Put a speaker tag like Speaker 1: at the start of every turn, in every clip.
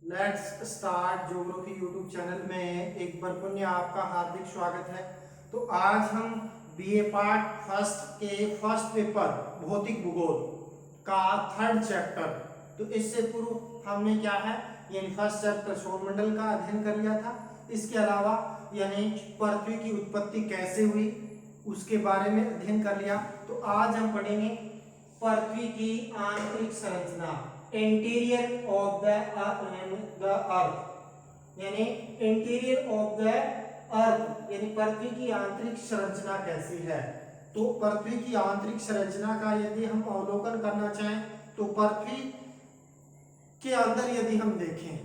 Speaker 1: Let's start geography YouTube channel में एक बार पुनः आपका हार्दिक स्वागत है। तो आज हम बीए पार्ट फर्स्ट के फर्स्ट पेपर भौतिक भूगोल का थर्ड चैप्टर, तो इससे पूर्व हमने क्या है यानी फर्स्ट चैप्टर सौरमंडल का अध्ययन कर लिया था। इसके अलावा यानी पृथ्वी की उत्पत्ति कैसे हुई उसके बारे में अध्ययन कर लिया। तो आज हम पढ़ेंगे पृथ्वी की आंतरिक संरचना, इंटीरियर ऑफ द अर्थ, यानी इंटीरियर ऑफ द अर्थ यानी पृथ्वी की आंतरिक संरचना कैसी है। तो पृथ्वी की आंतरिक संरचना का यदि हम अवलोकन करना चाहें तो पृथ्वी के अंदर यदि हम देखें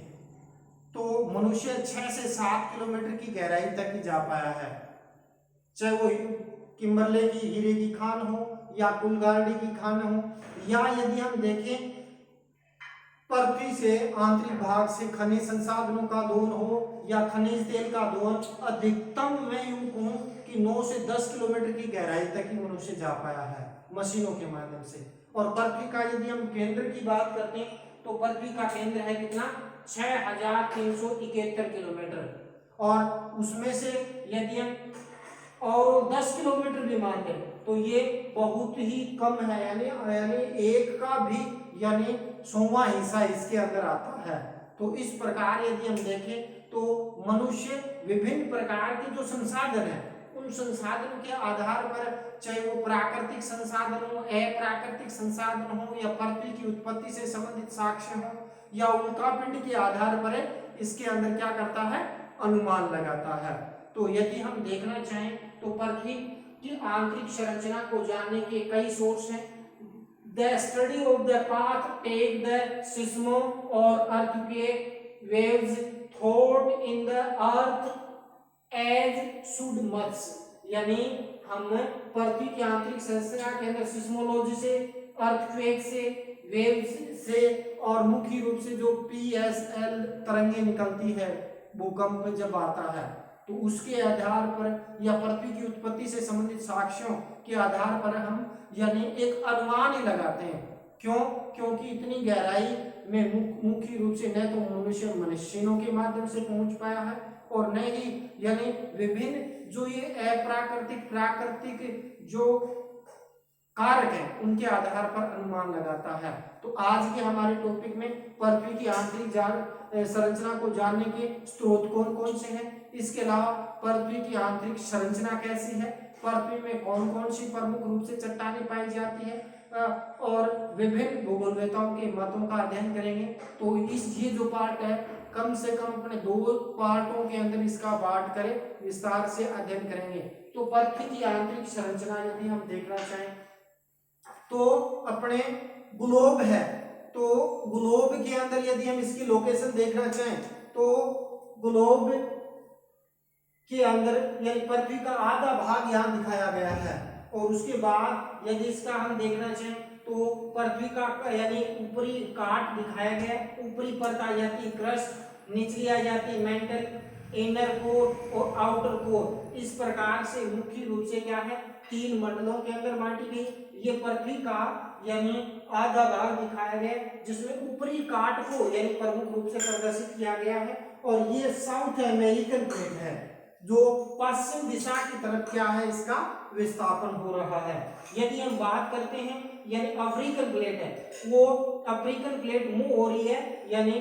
Speaker 1: तो मनुष्य 6 से 7 किलोमीटर की गहराई तक ही जा पाया है, चाहे वो किम्बरले की हीरे की खान हो या कुलगार्डी की खान हो, या यदि हम देखें पृथ्वी से आंतरिक भाग से खनिज संसाधनों का दोहन हो या खनिज तेल का दोहन, अधिकतम मैं यूं कहूं कि 9 से 10 किलोमीटर की गहराई तक ही मनुष्य जा पाया है मशीनों के माध्यम से। और पृथ्वी का यदि हम केंद्र की बात करते हैं तो पृथ्वी का केंद्र है कितना, 6371 किलोमीटर, और उसमें से यदि हम और 10 किलोमीटर भी मानते हैं तो ये बहुत ही कम है, यानी एक का भी यानी 100वां हिस्सा इसके अंदर आता है। तो इस प्रकार यदि हम देखें तो मनुष्य विभिन्न प्रकार के जो संसाधन है उन संसाधनों के आधार पर, चाहे वो प्राकृतिक संसाधन हो, अप्राकृतिक संसाधन हो, या पृथ्वी की उत्पत्ति से संबंधित साक्ष्य हो, या उल्कापिंड के आधार पर इसके अंदर क्या करता है, अनुमान लगाता है। तो यदि हम देखना चाहें तो पृथ्वी की आंतरिक संरचना को जानने के कई सोर्स हैं। The study of the path take the seismic और earthquake waves thought in the earth as should much, यानी हम पृथ्वी की आंतरिक संरचना के अंदर सिस्मोलॉजी से, अर्थक्वेक से, वेव्स से, और मुख्य रूप से जो PSL तरंगे निकलती है भूकंप जब आता है तो उसके आधार पर या पृथ्वी की उत्पत्ति से संबंधित साक्ष्यों के आधार पर हम यानी एक अनुमान ही लगाते हैं। क्यों? क्योंकि इतनी गहराई में मुख्य रूप से न तो मनुष्य मशीनों के माध्यम से पहुंच पाया है और न ही यानी विभिन्न जो ये अप्राकृतिक प्राकृतिक जो कारक है उनके आधार पर अनुमान लगाता है। तो आज के हमारे टॉपिक में पृथ्वी की आंतरिक संरचना को जानने के स्रोत कौन कौन से हैं, इसके अलावा पृथ्वी की आंतरिक संरचना कैसी है, पृथ्वी में कौन कौन सी प्रमुख रूप से चट्टानें पाई जाती है, और विभिन्न भूगोलवेताओं के मतों का अध्ययन करेंगे। तो ये जो पार्ट है कम से कम अपने 2 पार्टों के अंदर इसका बांट करें, विस्तार से अध्ययन करेंगे। तो पृथ्वी की आंतरिक संरचना यदि हम देखना चाहें तो अपने ग्लोब है, तो ग्लोब के अंदर यदि हम इसकी लोकेशन देखना चाहें तो ग्लोब के अंदर यानी पृथ्वी का आधा भाग यहाँ दिखाया गया है, और उसके बाद यदि इसका हम देखना चाहें तो पृथ्वी का यानी ऊपरी काट दिखाया गया, ऊपरी परत आ जाती है क्रस्ट, निचली आ जाती है मेंटल, इनर कोर और आउटर कोर। इस प्रकार से मुख्य रूप से क्या है, 3 मंडलों के अंदर बांटी गई। ये पृथ्वी का यानी आधा भाग दिखाया गया जिसमें ऊपरी काट को यानी प्रमुख रूप से प्रदर्शित किया गया है, और ये साउथ अमेरिकन प्लेट है जो पश्चिम दिशा की तरफ क्या है, इसका विस्थापन हो रहा है। यदि हम बात करते हैं यानी अफ्रीकन प्लेट है, वो अफ्रीकन प्लेट मुंह हो रही है यानी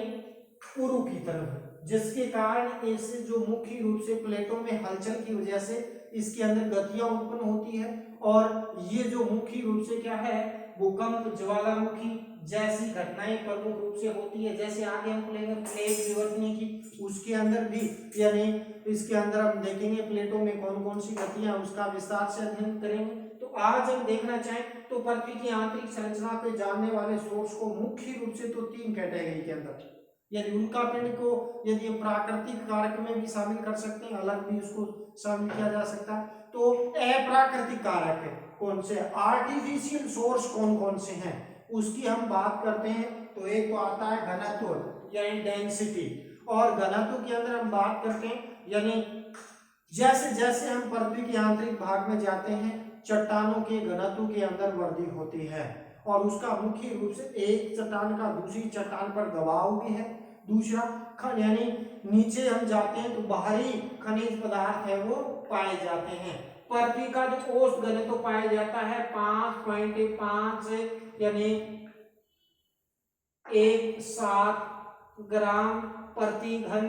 Speaker 1: पूर्व की तरफ, जिसके कारण इस जो मुख्य रूप से प्लेटों में हलचल की वजह से इसके अंदर गतियां उत्पन्न होती है, और ये जो मुख्य रूप से क्या है, भूकंप ज्वालामुखी जैसी घटनाएं प्रमुख रूप से होती है। जैसे आगे हम पढ़ेंगे प्लेट विवर्तनी की, उसके अंदर भी यानी इसके अंदर हम देखेंगे प्लेटों में कौन कौन सी गतियां, उसका विस्तार से अध्ययन करेंगे। तो आज हम देखना चाहें तो पृथ्वी की आंतरिक संरचना पे जानने वाले सोर्स को मुख्य रूप से तो 3 कैटेगरी के अंदर, यानी उल्कापिंड को यदि हम प्राकृतिक कारक में भी शामिल कर सकते हैं, अलग भी उसको शामिल किया जा सकता है। तो अप्राकृतिक कारक है कौन से, आर्टिफिशियल सोर्स कौन कौन से हैं, उसकी हम बात करते हैं। तो एक तो आता है घनत्व यानी डेंसिटी, और घनत्व के अंदर हम बात करते हैं यानी जैसे जैसे हम पृथ्वी के आंतरिक भाग में जाते हैं चट्टानों के घनत्व के अंदर वृद्धि होती है, और उसका मुख्य रूप से एक चट्टान का दूसरी चट्टान पर दबाव भी है, दूसरा यानी नीचे हम जाते हैं तो बाहरी खनिज पदार्थ है वो पाए जाते हैं। पृथ्वी का जो औसत घनत्व पाया जाता है 5.5 यानी 1.7 ग्राम प्रति घन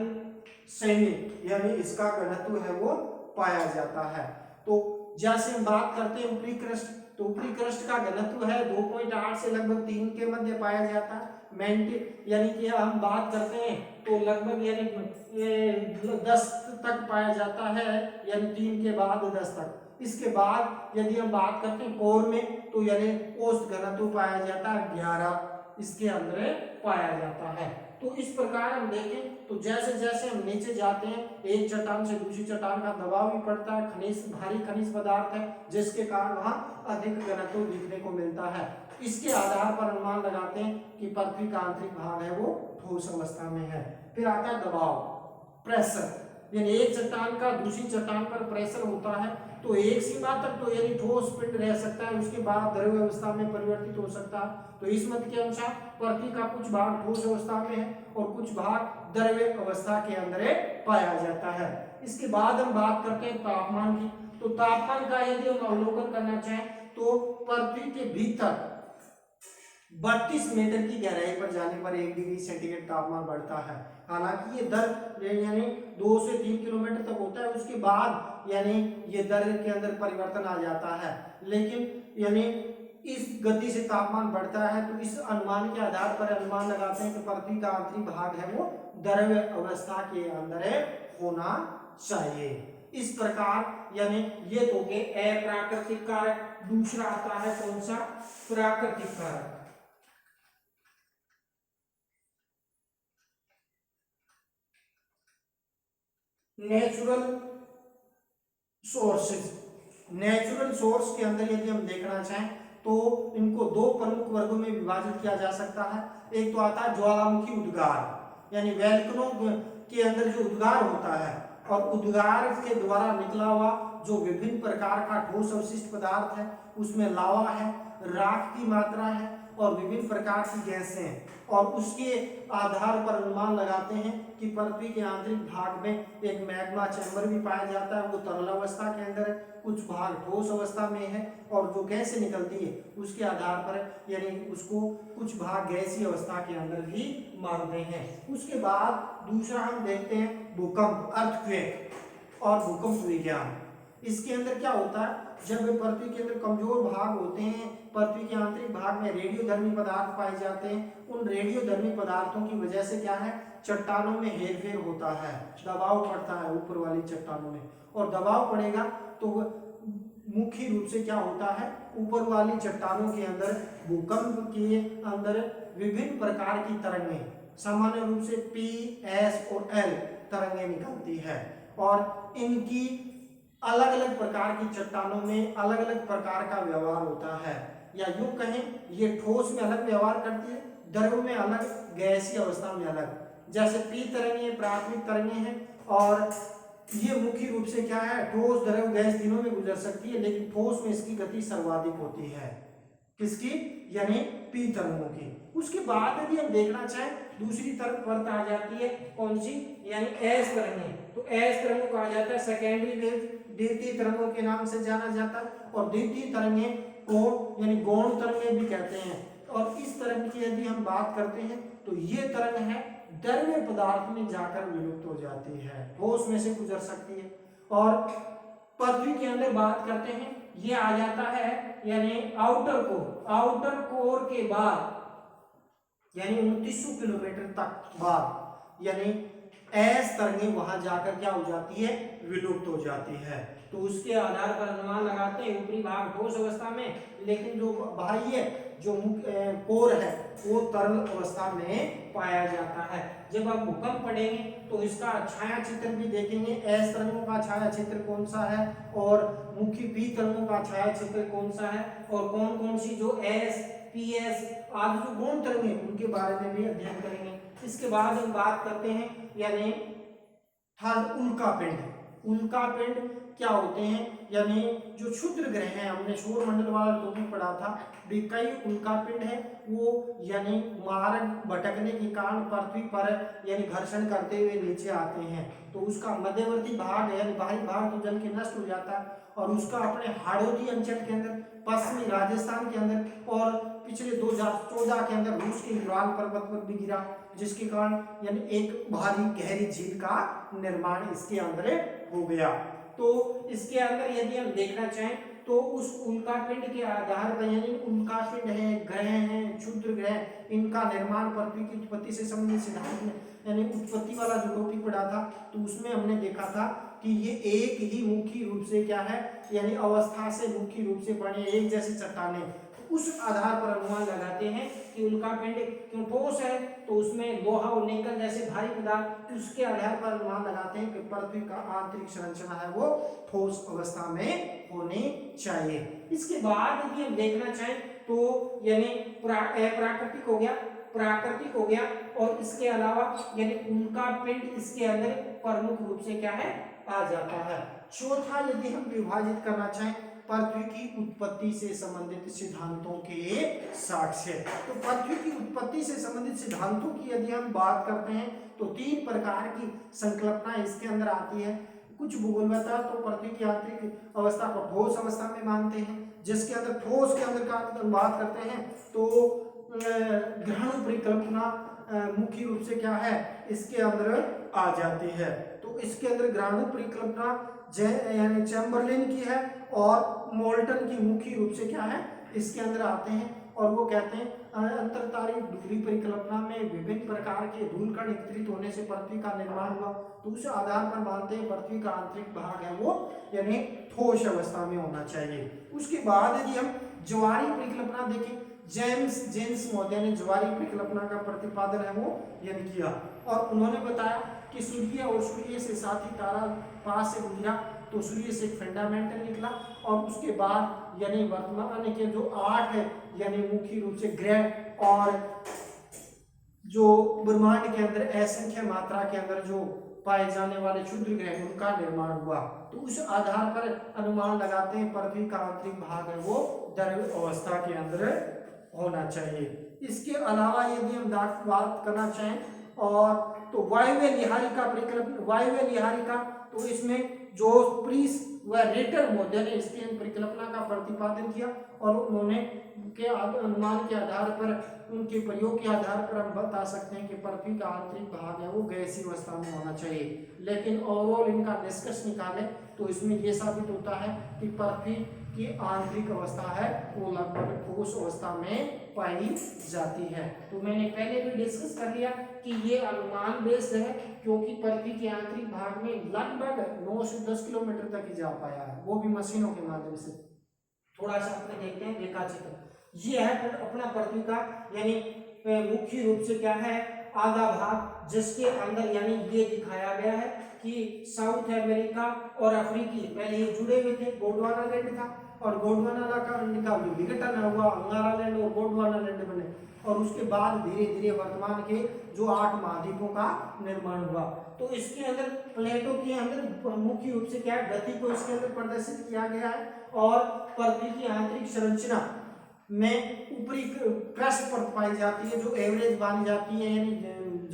Speaker 1: सेमी, यानी इसका घनत्व है वो पाया जाता है। तो जैसे हम बात करते हैं ऊपरी क्रस्ट, तो ऊपरी क्रस्ट का घनत्व है 2.8 से लगभग 3 के मध्य पाया जाता है। यानी कि हम बात करते हैं तो लगभग यानी 10 तक पाया जाता है, यानी 3 के बाद 10 तक। इसके बाद यदि हम बात करते हैं कोर में, तो यानी औसत घनत्व पाया जाता है 11 इसके अंदर पाया जाता है। तो इस प्रकार हम देखें तो जैसे जैसे हम नीचे जाते हैं एक चट्टान से दूसरी चट्टान का दबाव भी पड़ता है, भारी खनिज पदार्थ है जिसके कारण वहां अधिक घनत्व दिखने को मिलता है। इसके आधार पर अनुमान लगाते हैं कि पृथ्वी का आंतरिक भाग है वो ठोस अवस्था में है। फिर आता है दबाव, प्रेशर, यानी एक चट्टान का दूसरी चट्टान पर प्रेशर होता है तो एक सीमा तक तो यानी ठोस पिंड रह सकता है, उसके बाद द्रव्य अवस्था में परिवर्तित हो सकता है। तो इस मत के अनुसार पृथ्वी का कुछ भाग ठोस अवस्था में है और कुछ भाग द्रव्य अवस्था के अंदर पाया जाता है। इसके बाद हम बात करते हैं तापमान की। तो तापमान का यदि हम अवलोकन करना चाहें तो पृथ्वी के भीतर 32 मीटर की गहराई पर जाने पर 1 डिग्री सेंटीग्रेड तापमान बढ़ता है। हालांकि ये दर यानी 2 से 3 किलोमीटर तक होता है, उसके बाद यानी ये दर के अंदर परिवर्तन आ जाता है। लेकिन यानी इस गति से तापमान बढ़ता है, तो इस अनुमान के आधार पर अनुमान लगाते हैं कि पृथ्वी का आंतरिक भाग है वो द्रव्य अवस्था के अंदर होना चाहिए। इस प्रकार यानी ये तो के अप्राकृतिक कारक। दूसरा आता है कौन सा? प्राकृतिक कारक। Natural sources. नेचुरल सोर्स के अंदर यदि हम देखना चाहें तो इनको दो प्रमुख वर्गों में विभाजित किया जा सकता है। एक तो आता है ज्वालामुखी उद्गार, यानी वैल्कनों के अंदर जो उद्गार होता है और उद्गार के द्वारा निकला हुआ जो विभिन्न प्रकार का ठोस अवशिष्ट पदार्थ है, उसमें लावा है, राख की मात्रा है और विभिन्न प्रकार की गैसें हैं, और उसके आधार पर अनुमान लगाते हैं कि पृथ्वी के आंतरिक भाग में एक मैग्मा चैम्बर भी पाया जाता है, वो तरल अवस्था के अंदर है, कुछ भाग ठोस अवस्था में है और जो गैसें निकलती है उसके आधार पर यानी उसको कुछ भाग गैसीय अवस्था के अंदर भी मानते हैं। उसके बाद दूसरा हम देखते हैं भूकंप, अर्थक्वेक और भूकंप विज्ञान। इसके अंदर क्या होता है, जब पृथ्वी के अंदर कमजोर भाग होते हैं, पृथ्वी के आंतरिक भाग में रेडियोधर्मी पदार्थ पाए जाते हैं, उन रेडियोधर्मी पदार्थों की वजह से क्या है, चट्टानों में हेरफेर होता है, दबाव पड़ता है ऊपर वाली चट्टानों में, और दबाव पड़ेगा तो मुख्य रूप से क्या होता है, ऊपर वाली चट्टानों के अंदर भूकंप के अंदर विभिन्न प्रकार की तरंगें, सामान्य रूप से P, S और L तरंगें निकलती है, और इनकी अलग अलग प्रकार की चट्टानों में अलग अलग प्रकार का व्यवहार होता है, या यूं कहें ये ठोस में अलग व्यवहार करती है, द्रव में अलग, गैसीय अवस्था में अलग। जैसे P तरंगें प्राथमिक तरंगें हैं और ये मुख्य रूप से क्या है, ठोस द्रव गैस तीनों में गुजर सकती है, लेकिन ठोस में इसकी गति सर्वाधिक होती है। किसकी? यानी P तरंगों की। उसके बाद यदि हम देखना चाहें दूसरी तरफ परत आ जाती है कौन सी, यानी S तरंगें। तो S तरंगों कहा जाता है सेकेंडरी वेव, द्वितीय तरंगों के नाम से जाना जाता है, और द्वितीय तरंगें को यानी गौण तरंगें भी कहते हैं। और इस तरंग की यदि हम बात करते हैं तो ये तरंग है द्रव्य पदार्थ में जाकर विलुप्त हो जाती है, ठोस में से गुजर सकती है। और पृथ्वी के अंदर बात करते हैं, ये आ जाता है यानी आउटर कोर, आउटर कोर के बाद यानी 2900 किलोमीटर तक बाद यानी एस तरंगें वहां जाकर क्या हो जाती है, विलुप्त हो जाती है। तो उसके आधार पर अनुमान लगाते हैं ऊपरी भाग ठोस अवस्था में, लेकिन जो बाह्य जो कोर है वो तरल अवस्था में पाया जाता है। जब आप भूकंप पढ़ेंगे तो इसका छाया चित्र भी देखेंगे, एस तरंगों का छाया चित्र कौन सा है और मुख्य पी तरंगों का छाया चित्र कौन सा है, और कौन कौन सी जो एस, पी एस आदि जो गौण तरंगें उनके बारे में भी अध्ययन करेंगे। इसके बाद हम बात करते हैं यानी थर्ड उल्का पिंड। उल्कापिंड क्या होते हैं, यानी जो क्षुद्र ग्रह हैं, हमने सौर मंडल वाला तो भी पढ़ा था, भी कई उल्कापिंड है वो यानी मार्ग भटकने के कारण पृथ्वी पर यानी घर्षण करते हुए नीचे आते हैं। तो उसका मध्यवर्ती भाग है यानी बाहरी भाग तो जल के नष्ट हो जाता है और उसका अपने हाड़ौती अंचल के अंदर, पश्चिमी राजस्थान के अंदर और पिछले 2014 के अंदर रूस के यूराल पर्वत पर भी गिरा, जिसके कारण यानी एक भारी गहरी झील का निर्माण इसके अंदर हो गया। तो इसके अंदर यदि हम देखना चाहें तो उस उल्कापिंड के आधार पर यानी उल्कापिंड है, ग्रह हैं, क्षुद्र ग्रह, इनका निर्माण पृथ्वी की उत्पत्ति से संबंधित सिद्धांत में यानी उत्पत्ति वाला जो टॉपिक पढ़ा था तो उसमें हमने देखा था कि ये एक ही मुख्य रूप से क्या है यानी अवस्था से मुख्य रूप से बने एक जैसी चट्टानें, उस आधार पर अनुमान लगाते हैं कि उल्कापिंड क्यों ठोस है तो उसमें लोहा और निकल जैसे भारी पदार्थ, उसके आधार पर अनुमान लगाते हैं कि पृथ्वी का आंतरिक संरचना है वो ठोस अवस्था में होनी चाहिए। इसके बाद यदि हम देखना चाहें तो यानी प्राकृतिक हो गया, प्राकृतिक हो गया और इसके अलावा यानी उल्कापिंड इसके अंदर प्रमुख रूप से क्या है आ जाता है। चौथा यदि हम विभाजित करना चाहें पृथ्वी की उत्पत्ति से संबंधित सिद्धांतों के साक्ष्य, तो पृथ्वी की उत्पत्ति से संबंधित सिद्धांतों की यदि हम बात करते हैं तो 3 प्रकार की संकल्पना इसके अंदर आती है। कुछ भूगोलवेत्ता तो पृथ्वी की आंतरिक अवस्था को ठोस अवस्था में मानते हैं, जिसके अंदर ठोस के अंदर का बात करते हैं तो ग्रहण परिकल्पना मुख्य रूप से क्या है इसके अंदर आ जाती है। तो इसके अंदर ग्रहण परिकल्पना यानी चैम्बरलिन की है और मोल्टन की मुख्य रूप से क्या है इसके अंदर आते हैं और वो कहते हैं अंतरतारीय धूली परिकल्पना में विभिन्न प्रकार के धूल कण एकत्रित होने से पृथ्वी का निर्माण हुआ, तो उस आधार पर मानते हैं पृथ्वी का आंतरिक भाग है वो यानी ठोस अवस्था में होना चाहिए। उसके बाद यदि हम ज्वारी परिकल्पना देखें, जेम्स महोदय ने ज्वारी परिकल्पना का प्रतिपादन है वो यानी किया और उन्होंने बताया कि सूर्य और सूर्य से साथी तारा पास से गुजरा तो सूर्य से फंडामेंटल निकला और उसके बाद यानी वर्तमान के जो 8 यानी मुख्य रूप से ग्रह और जो ब्रह्मांड के अंदर असंख्य मात्रा के अंदर जो पाए जाने वाले क्षुद्र ग्रह उनका निर्माण हुआ, तो उस आधार पर अनुमान लगाते हैं पृथ्वी का आंतरिक भाग है वो द्रव्य अवस्था के अंदर होना चाहिए। इसके अलावा यदि हम बात करना चाहें और तो वायव्य निहारिका परिकल्पना, वायव्य निहारिका तो इसमें जो प्रीस व रेटर महोदय ने इसकी परिकल्पना का प्रतिपादन किया और उन्होंने के अनुमान के आधार पर उनके प्रयोग के आधार पर हम बता सकते हैं कि पृथ्वी का आंतरिक भाग है वो गैसीय अवस्था में होना चाहिए। लेकिन ओवरऑल इनका निष्कर्ष निकालें तो इसमें यह साबित होता है कि पृथ्वी की आंतरिक अवस्था है वो लगभग ठोस अवस्था में पाई जाती है। तो मैंने पहले भी डिस्कस कर लिया कि ये अनुमान बेस्ड है क्योंकि पृथ्वी के आंतरिक भाग में लगभग 9 से 10 किलोमीटर तक ही जा पाया है, वो भी मशीनों के माध्यम से। थोड़ा सा अपने देखते हैं रेखा चित्र, ये है अपना पृथ्वी का यानी मुख्य रूप से क्या है आधा भाग, जिसके अंदर यानी ये दिखाया गया है कि साउथ अमेरिका और अफ्रीकी पहले ये जुड़े हुए थे, गोंडवाना लैंड था और गोंडवाना का जो विघटन हुआ अंगारा लैंड और गोंडवाना लैंड बने और उसके बाद धीरे धीरे वर्तमान के जो 8 महाद्वीपों का निर्माण हुआ। तो इसके अंदर प्लेटों के अंदर मुख्य रूप से क्या है गति को इसके अंदर प्रदर्शित किया गया है और पृथ्वी की आंतरिक संरचना में ऊपरी क्रस्ट पर पाई जाती है जो एवरेज मानी जाती है यानी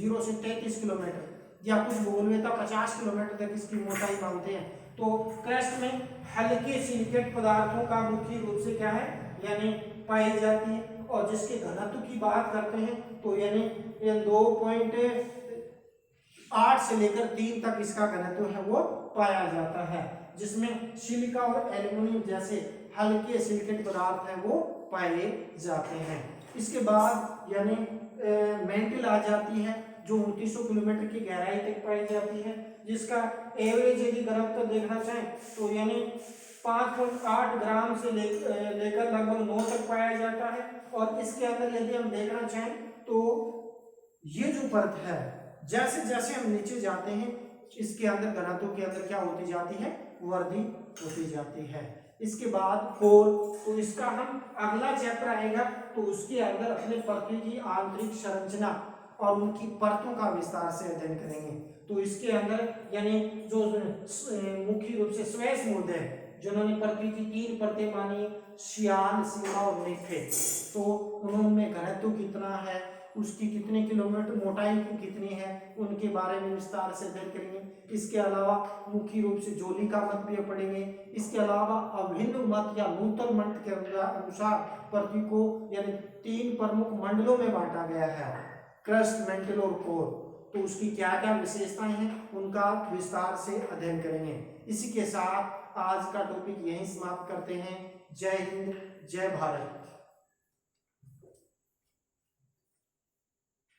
Speaker 1: 0 से 33 किलोमीटर या कुछ भूगोलवेत्ता 50 किलोमीटर तक इसकी मोटाई मानते हैं। तो क्रस्ट में हल्के सिलिकेट पदार्थों का मुख्य रूप से क्या है यानी पाई जाती है और जिसके घनत्व की बात करते हैं तो यानी 2.8 से लेकर 3 तक इसका घनत्व है वो पाया जाता है, जिसमें सिलिका और एल्युमिनियम जैसे हल्के सिलिकेट पदार्थ है वो पाए जाते हैं। इसके बाद यानी मेंटल आ जाती है जो 2900 किलोमीटर की गहराई तक पाई जाती है, जिसका एवरेज यदि घनत्व देखना चाहें तो यानी 5.8 ग्राम से लेकर लगभग 9 तक पाया जाता है। और इसके अंदर यदि हम देखना चाहें तो ये जो परत है जैसे जैसे हम नीचे जाते हैं इसके अंदर घनत्व के अंदर क्या होती जाती है वृद्धि होती जाती है। इसके बाद कोर, तो इसका हम अगला चैप्टर आएगा तो उसके अंदर अपने पृथ्वी की आंतरिक संरचना और उनकी परतों का विस्तार से अध्ययन करेंगे। तो इसके अंदर यानी जो मुख्य रूप से स्वयं है जिन्होंने पृथ्वी की 3 परतें मानी, शियाल, सीमा और नेफे, तो उनमें घनत्व कितना है, उसकी कितने किलोमीटर मोटाई कितनी है, उनके बारे में विस्तार से अध्ययन करेंगे। इसके अलावा मुख्य रूप से जोली का मत भी पढ़ेंगे। इसके अलावा अभिन्न मत या नूतन मत के अनुसार पृथ्वी को यानी 3 प्रमुख मंडलों में बांटा गया है, क्रस्ट, मेंटल और कोर। तो उसकी क्या क्या विशेषताएं हैं उनका विस्तार से अध्ययन करेंगे। इसी के साथ आज का टॉपिक यहीं समाप्त करते हैं। जय हिंद, जय भारत।